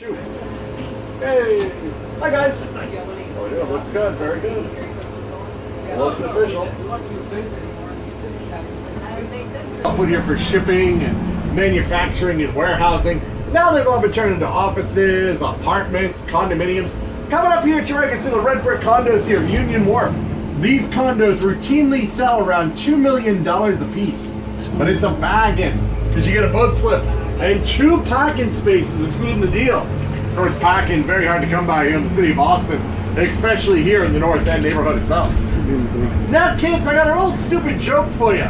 Shoot. Hey! Hi guys! Oh yeah, looks good, very good. Looks official. Up with here for shipping and manufacturing and warehousing. Now they've all been turned into offices, apartments, condominiums. Coming up here to you can see the red brick condos here of Union Wharf. These condos routinely sell around $2 million a piece. But it's a bargain, because you get a boat slip and 2 parking spaces including the deal. Of course, parking very hard to come by here in the city of Austin, especially here in the North End neighborhood itself. Now kids, I got an old stupid joke for you.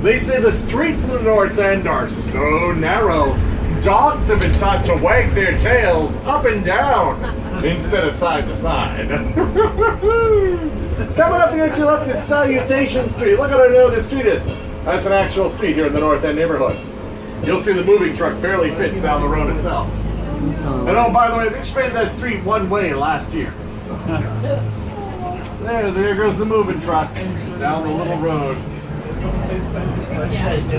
They say the streets in the North End are so narrow, dogs have been taught to wag their tails up and down instead of side to side. Coming up here to your left is Salutation Street. Look how I know this street is. That's an actual street here in the North End neighborhood. You'll see the moving truck barely fits down the road itself. And oh, by the way, they just made that street one way last year. So, there goes the moving truck down the little road.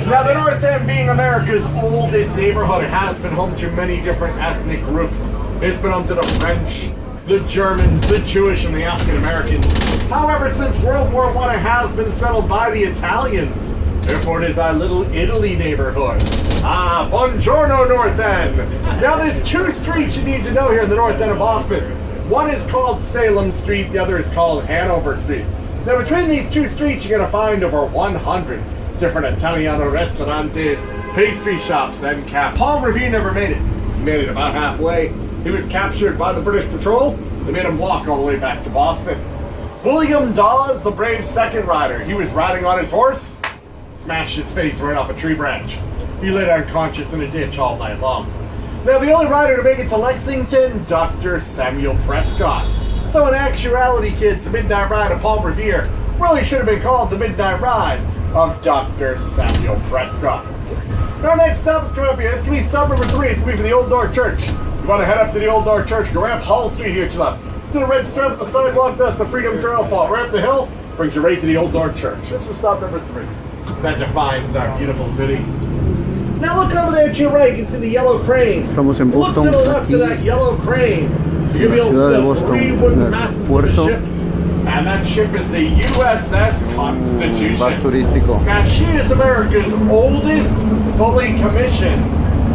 Now, the North End, being America's oldest neighborhood, has been home to many different ethnic groups. It's been home to the French, the Germans, the Jewish, and the African Americans. However, since World War I, it has been settled by the Italians. Therefore, it is our little Italy neighborhood. Ah, buongiorno, North End. Now, there's 2 streets you need to know here in the North End of Boston. One is called Salem Street, the other is called Hanover Street. Now, between these 2 streets, you're going to find over 100 different Italiano restaurantes, pastry shops, and cafes. Paul Revere never made it. He made it about halfway. He was captured by the British Patrol. They made him walk all the way back to Boston. William Dawes, the brave second rider, he was riding on his horse, smashed his face right off a tree branch. He lay unconscious in a ditch all night long. Now, the only rider to make it to Lexington, Dr. Samuel Prescott. So in actuality, kids, the Midnight Ride of Paul Revere really should have been called the Midnight Ride of Dr. Samuel Prescott. Now, next stop is coming up here. This is going to be stop number 3. It's going to be for the Old Door Church. You want to head up to the Old Door Church, go ramp Hall Street here to your left. See the red strip, the sidewalk, that's the Freedom Trail fall. Right up the hill, brings you right to the Old Door Church. This is stop number 3. That defines our beautiful city. Now look over there to your right, you can see the yellow crane. Estamos en Look to Boston, the left aquí of that yellow crane. You're going to be able to see the 3 wooden masts of the ship. And that ship is the USS Constitution. Más turístico. Now she is America's oldest fully commissioned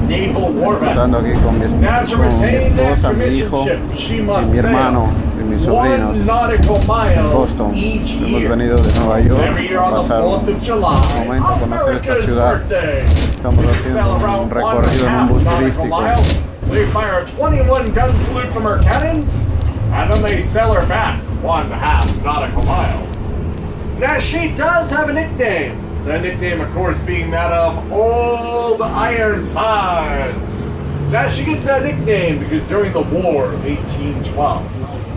naval war vessel. Aquí con mi Now to retain that esposa, mi commission hijo, ship, she must mi hermano y mis sail sobrinos 1 nautical mile Boston. each Hemos year. venido de Nueva York Every year a on the pasar 4th of July, momento a conocer esta America's ciudad. birthday. Estamos haciendo un recorrido en un bus turístico. They fire a 21 gun salute from her cannons, and then they sail her back 1/2 nautical mile. Now she does have a nickname. The nickname, of course, being that of Old Ironsides. Now she gets that nickname because during the War of 1812,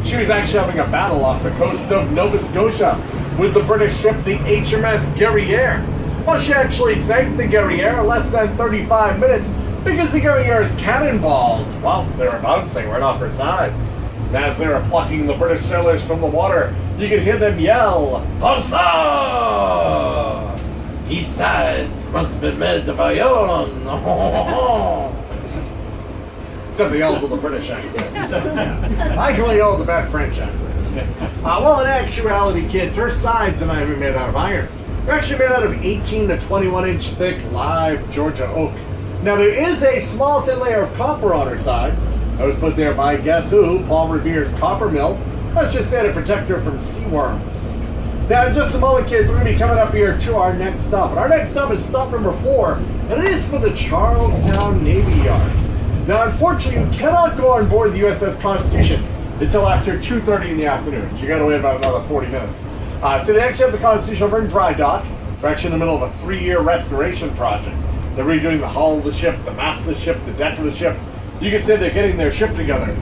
she was actually having a battle off the coast of Nova Scotia with the British ship, the HMS Guerriere. Well, she actually sank the Guerriere in less than 35 minutes because the Guerriere's cannonballs, well, they were bouncing right off her sides. And as they were plucking the British sailors from the water, you could hear them yell, "Huzzah! These sides must be made of iron." Except they yelled with the British accent. I can only yell with the bad French accent. Well, in actuality, kids, her sides are not even made out of iron. They're actually made out of 18 to 21 inch thick live Georgia oak. Now, there is a small thin layer of copper on her sides. That was put there by guess who? Paul Revere's copper mill. That's just there to protect her from sea worms. Now, in just a moment, kids, we're going to be coming up here to our next stop. And our next stop is stop number 4, and it is for the Charlestown Navy Yard. Now, unfortunately, you cannot go on board the USS Constitution until after 2:30 in the afternoon. So you got to wait about another 40 minutes. So they actually have the Constitution over in dry dock. We're actually in the middle of a 3-year restoration project. They're redoing the hull of the ship, the mast of the ship, the deck of the ship. You can say they're getting their ship together.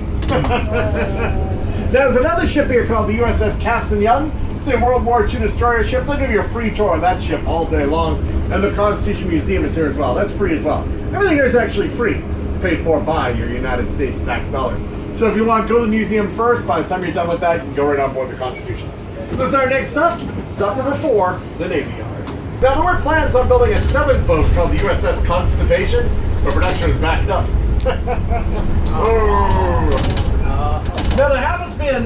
There's another ship here called the USS Cass and Young. It's a World War II destroyer ship. They'll give you a free tour of that ship all day long. And the Constitution Museum is here as well. That's free as well. Everything here is actually free. It's paid for by your United States tax dollars. So if you want to go to the museum first, by the time you're done with that, you can go right on board the Constitution. This is our next stop. Stop number 4, the Navy Yard. Now, there were plans on building a 7th boat called the USS Constipation, but production is backed up. Oh.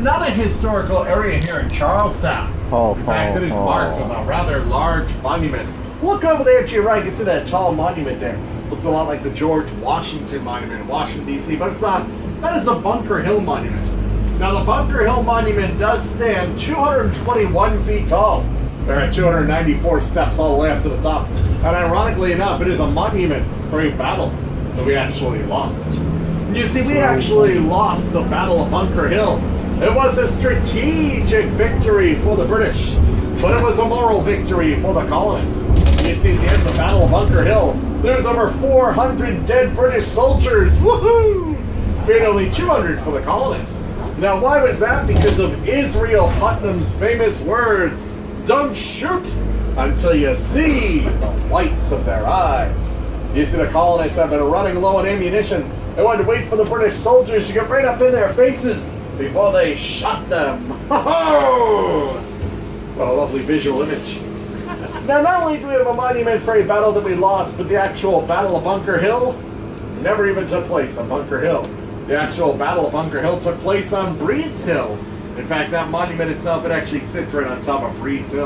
another historical area here in Charlestown. In fact, it is marked with a rather large monument. Look over there to your right, you see that tall monument there. Looks a lot like the George Washington Monument in Washington, D.C., but it's not. That is the Bunker Hill Monument. Now, the Bunker Hill Monument does stand 221 feet tall. There are 294 steps all the way up to the top. And ironically enough, it is a monument for a battle that we actually lost. You see, we actually lost the Battle of Bunker Hill. It was a strategic victory for the British, but it was a moral victory for the colonists. You see, at the end of the Battle of Bunker Hill, there's over 400 dead British soldiers. Woohoo! We had only 200 for the colonists. Now, why was that? Because of Israel Putnam's famous words, "Don't shoot until you see the whites of their eyes." You see, the colonists have been running low on ammunition. They wanted to wait for the British soldiers to get right up in their faces before they shot them. Ho-ho! What a lovely visual image. Now, not only do we have a monument for a battle that we lost, but the actual Battle of Bunker Hill never even took place on Bunker Hill. The actual Battle of Bunker Hill took place on Breed's Hill. In fact, that monument itself, it actually sits right on top of Breed's Hill.